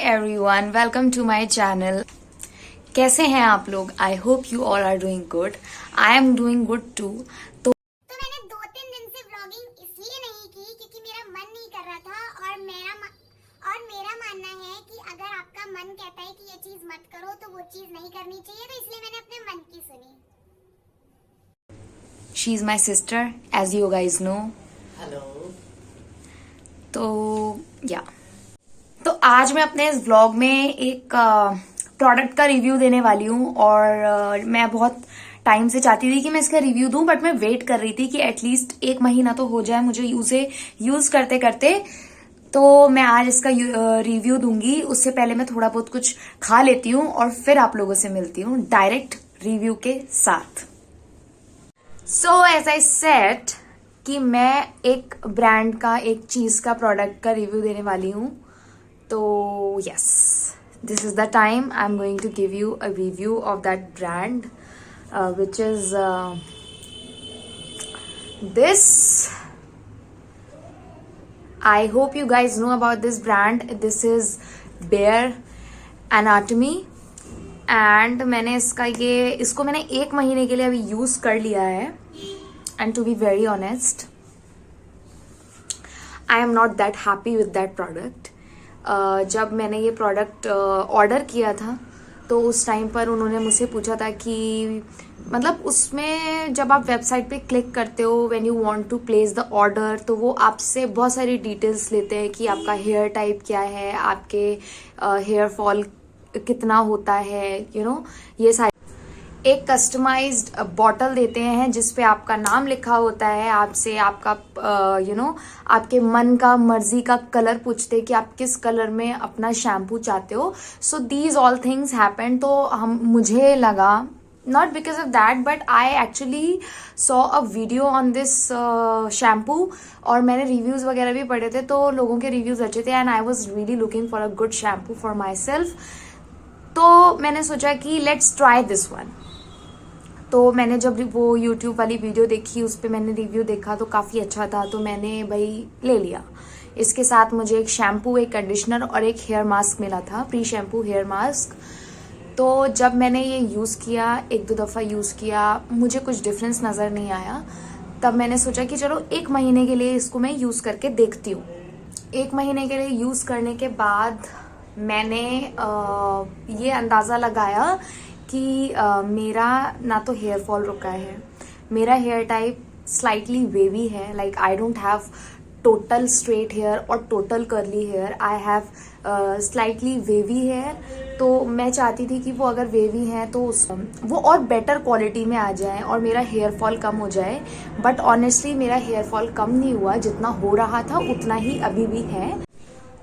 Everyone, welcome to my channel. कैसे हैं आप लोग? I hope you all are doing good. I am doing good too. तो मैंने 2-3 दिन से व्लॉगिंग इसलिए नहीं की क्योंकि मेरा मन नहीं कर रहा था और मेरा मानना है कि अगर आपका मन कहता है कि ये चीज मत करो तो वो चीज नहीं करनी चाहिए, तो इसलिए मैंने अपने मन की सुनी। She is my sister, as you guys know. Hello. तो आज मैं अपने इस व्लॉग में एक प्रोडक्ट का रिव्यू देने वाली हूँ और मैं बहुत टाइम से चाहती थी कि मैं इसका रिव्यू दूं, बट मैं वेट कर रही थी कि एटलीस्ट 1 महीना तो हो जाए मुझे उसे यूज करते करते। तो मैं आज इसका रिव्यू दूंगी। उससे पहले मैं थोड़ा बहुत कुछ खा लेती हूँ और फिर आप लोगों से मिलती हूँ डायरेक्ट रिव्यू के साथ। सो एज आई सेड कि मैं एक ब्रांड का, एक चीज का, प्रोडक्ट का रिव्यू देने वाली हूँ। तो yes, this is the time I am going to give you a review of that brand which is this. I hope you guys know about this brand. This is Bare Anatomy and मैंने इसको मैंने 1 महीने के लिए अभी use कर लिया है। And to be very honest, I am not that happy with that product. जब मैंने ये प्रोडक्ट ऑर्डर किया था तो उस टाइम पर उन्होंने मुझसे पूछा था कि मतलब उसमें जब आप वेबसाइट पे क्लिक करते हो when you want to place the order, तो वो आपसे बहुत सारी डिटेल्स लेते हैं कि आपका हेयर टाइप क्या है, आपके हेयर फॉल कितना होता है, ये सारी। एक कस्टमाइज्ड बॉटल देते हैं जिसपे आपका नाम लिखा होता है, आपसे आपका आपके मन का, मर्जी का कलर पूछते हैं कि आप किस कलर में अपना शैम्पू चाहते हो। So these all things happen. तो मुझे लगा, not because of that, but I actually saw a video on this shampoo और मैंने रिव्यूज वगैरह भी पढ़े थे तो लोगों के रिव्यूज अच्छे थे and I was really looking for a good shampoo for myself। तो मैंने सोचा कि let's try this one। तो मैंने जब वो YouTube वाली वीडियो देखी, उस पर मैंने रिव्यू देखा तो काफ़ी अच्छा था, तो मैंने भाई ले लिया। इसके साथ मुझे एक शैम्पू, एक कंडीशनर और एक हेयर मास्क मिला था, प्री शैम्पू हेयर मास्क। तो जब मैंने ये यूज़ किया, 1-2 दफ़ा यूज़ किया, मुझे कुछ डिफरेंस नज़र नहीं आया। तब मैंने सोचा कि चलो 1 महीने के लिए इसको मैं यूज़ करके देखती हूँ। 1 महीने के लिए यूज़ करने के बाद मैंने ये अंदाज़ा लगाया कि मेरा ना तो हेयर फॉल रुका है, मेरा हेयर टाइप स्लाइटली वेवी है। Like I don't have total straight hair और total curly hair, I have slightly wavy hair. तो मैं चाहती थी कि वो अगर वेवी है तो वो और बेटर क्वालिटी में आ जाए और मेरा हेयर फॉल कम हो जाए। बट ऑनेस्टली मेरा हेयर फॉल कम नहीं हुआ, जितना हो रहा था उतना ही अभी भी है।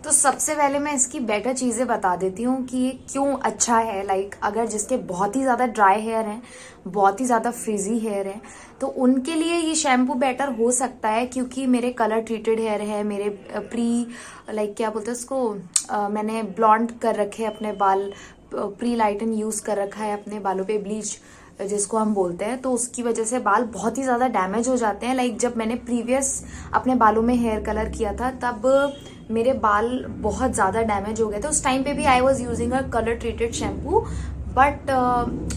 तो सबसे पहले मैं इसकी बेटर चीज़ें बता देती हूँ कि ये क्यों अच्छा है। लाइक अगर जिसके बहुत ही ज़्यादा ड्राई हेयर हैं, बहुत ही ज़्यादा फ्रिजी हेयर है, तो उनके लिए ये शैम्पू बेटर हो सकता है। क्योंकि मेरे कलर ट्रीटेड हेयर है, मेरे क्या बोलते हैं उसको, मैंने ब्लॉन्ड कर रखे अपने बाल, प्री लाइटन यूज़ कर रखा है अपने बालों पे, ब्लीच जिसको हम बोलते हैं। तो उसकी वजह से बाल बहुत ही ज़्यादा डैमेज हो जाते हैं। लाइक जब मैंने प्रीवियस अपने बालों में हेयर कलर किया था तब मेरे बाल बहुत ज़्यादा डैमेज हो गए थे। उस टाइम पे भी I was using a colour treated shampoo, but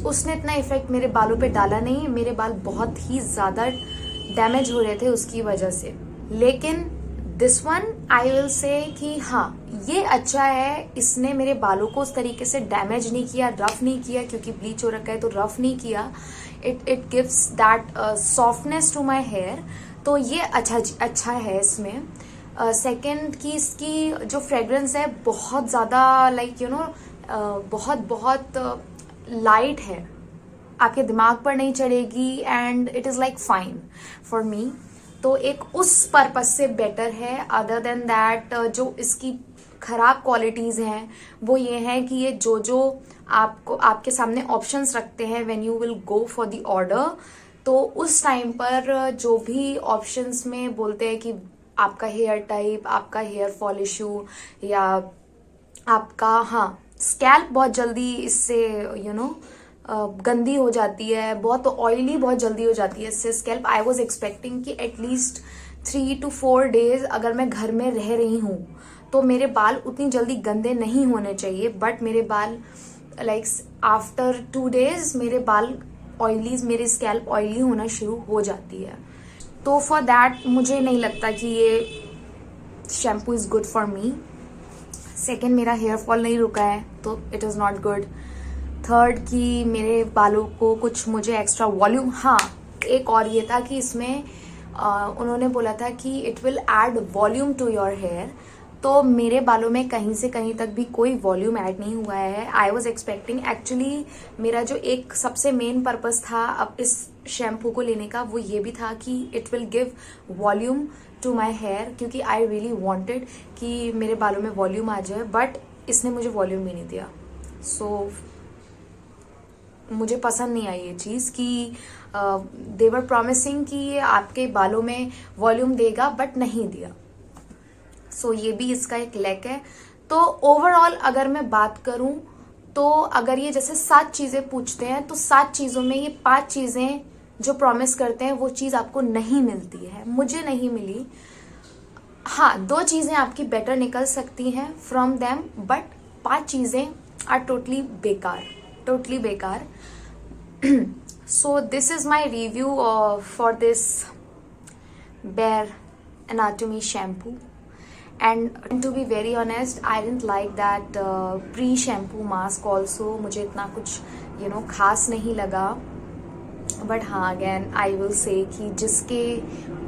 उसने इतना इफेक्ट मेरे बालों पे डाला नहीं। मेरे बाल बहुत ही ज़्यादा डैमेज हो रहे थे उसकी वजह से। लेकिन this one I will say कि हाँ, ये अच्छा है। इसने मेरे बालों को उस तरीके से डैमेज नहीं किया, रफ नहीं किया, क्योंकि ब्लीच हो रखा है तो रफ नहीं किया। It gives that softness to my hair. तो ये अच्छा है इसमें। सेकेंड की इसकी जो फ्रेग्रेंस है बहुत ज़्यादा बहुत लाइट है, आपके दिमाग पर नहीं चढ़ेगी and it is like fine for me. तो एक उस पर्पस से बेटर है। अदर देन दैट जो इसकी खराब क्वालिटीज़ हैं वो ये है कि ये जो आपके सामने ऑप्शंस रखते हैं when you will go for the order, तो उस टाइम पर जो भी ऑप्शंस में बोलते हैं कि आपका हेयर टाइप, आपका हेयर फॉल इशू, या आपका स्कैल्प बहुत जल्दी इससे गंदी हो जाती है, बहुत ऑयली बहुत जल्दी हो जाती है इससे स्कैल्प। आई वॉज एक्सपेक्टिंग कि एटलीस्ट 3 to 4 days अगर मैं घर में रह रही हूँ तो मेरे बाल उतनी जल्दी गंदे नहीं होने चाहिए, बट मेरे बाल लाइक आफ्टर 2 days मेरे बाल ऑयली, मेरी स्कैल्प ऑयली होना शुरू हो जाती है। तो फॉर दैट मुझे नहीं लगता कि ये shampoo is good for me. Second, मेरा हेयर फॉल नहीं रुका है, तो it is not good. Third, कि मेरे बालों को कुछ मुझे एक्स्ट्रा वॉल्यूम, हाँ एक और ये था कि इसमें उन्होंने बोला था कि it will add volume to your hair, तो मेरे बालों में कहीं से कहीं तक भी कोई वॉल्यूम ऐड नहीं हुआ है। आई वॉज एक्सपेक्टिंग, एक्चुअली मेरा जो एक सबसे मेन पर्पस था अब इस शैम्पू को लेने का, वो ये भी था कि it will give volume to my hair, क्योंकि आई रियली वॉन्टेड कि मेरे बालों में वॉल्यूम आ जाए, बट इसने मुझे वॉल्यूम भी नहीं दिया। सो मुझे पसंद नहीं आई ये चीज़ कि दे वर प्रॉमिसिंग कि ये आपके बालों में वॉल्यूम देगा, बट नहीं दिया। सो ये भी इसका एक लैक है। तो ओवरऑल अगर मैं बात करूं, तो अगर ये जैसे 7 चीज़ें पूछते हैं, तो 7 चीज़ों में ये 5 चीज़ें जो प्रॉमिस करते हैं वो चीज़ आपको नहीं मिलती है, मुझे नहीं मिली। हाँ, 2 चीज़ें आपकी बेटर निकल सकती हैं फ्रॉम देम, बट 5 चीज़ें आर टोटली बेकार, टोटली बेकार। So this is my review for this Bare Anatomy shampoo, and to be very honest I didn't like that pre shampoo mask also, मुझे इतना कुछ खास नहीं लगा। बट हाँ, अगेन आई विल से कि जिसके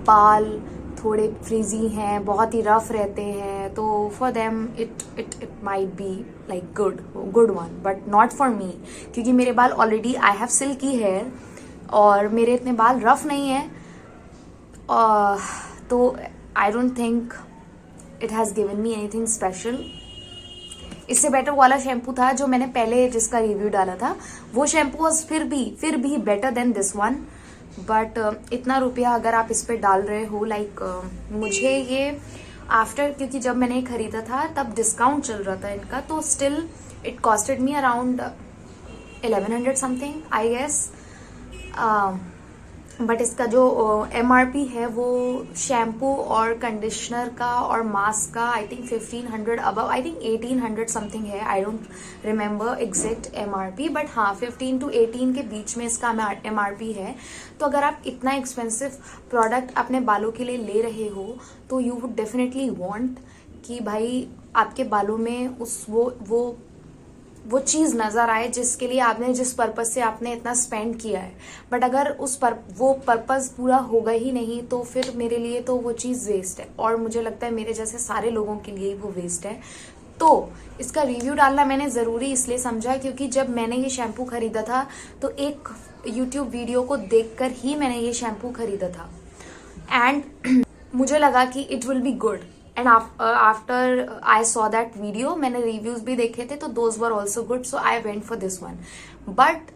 बाल थोड़े फ्रिजी हैं, बहुत ही रफ रहते हैं, तो for them it might be like good one, but not for me, क्योंकि मेरे बाल already, I have silky hair और मेरे इतने बाल रफ नहीं है, तो I don't think it has given me anything special. इससे बेटर वाला शैम्पू था जो मैंने पहले जिसका रिव्यू डाला था, वो शैम्पू वॉज फिर भी better than this one, but इतना रुपया अगर आप इस पे डाल रहे हो, लाइक मुझे ये आफ्टर, क्योंकि जब मैंने खरीदा था तब डिस्काउंट चल रहा था इनका, तो still it costed me around 1100 something I guess. But इसका जो MRP है वो शैम्पू और कंडीशनर का और मास्क का I think 1500 above, I think 1800 something है, I don't remember exact MRP, but हाँ 15 to 18 के बीच में इसका MRP है। तो अगर आप इतना एक्सपेंसिव प्रोडक्ट अपने बालों के लिए ले रहे हो, तो यू वुड डेफिनेटली वांट कि भाई आपके बालों में वो चीज़ नज़र आए जिसके लिए आपने, जिस पर्पज से आपने इतना स्पेंड किया है। बट अगर वो पर्पज पूरा होगा ही नहीं, तो फिर मेरे लिए तो वो चीज़ वेस्ट है, और मुझे लगता है मेरे जैसे सारे लोगों के लिए वो वेस्ट है। तो इसका रिव्यू डालना मैंने ज़रूरी इसलिए समझा क्योंकि जब मैंने ये शैम्पू खरीदा था तो एक यूट्यूब वीडियो को देखकर ही मैंने ये शैम्पू खरीदा था, एंड मुझे लगा कि it will be good, and after I saw that video, मैंने रिव्यूज भी देखे थे, तो those were also good, so I went for this one. But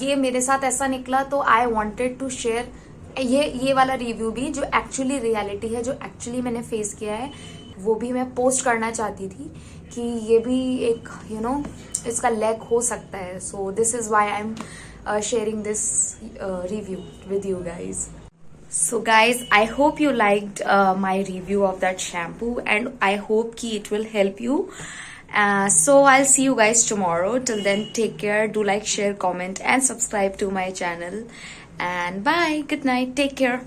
ये मेरे साथ ऐसा निकला, तो आई वॉन्टेड टू शेयर ये वाला रिव्यू भी, जो एक्चुअली रियलिटी है, जो एक्चुअली मैंने फेस किया है, वो भी मैं पोस्ट करना चाहती थी कि ये भी एक इसका लैक हो सकता है। So this is why I am sharing this review with you guys. So guys, I hope you liked my review of that shampoo, and I hope ki it will help you. So I'll see you guys tomorrow. Till then, take care. Do like, share, comment, and subscribe to my channel. And bye. Good night. Take care.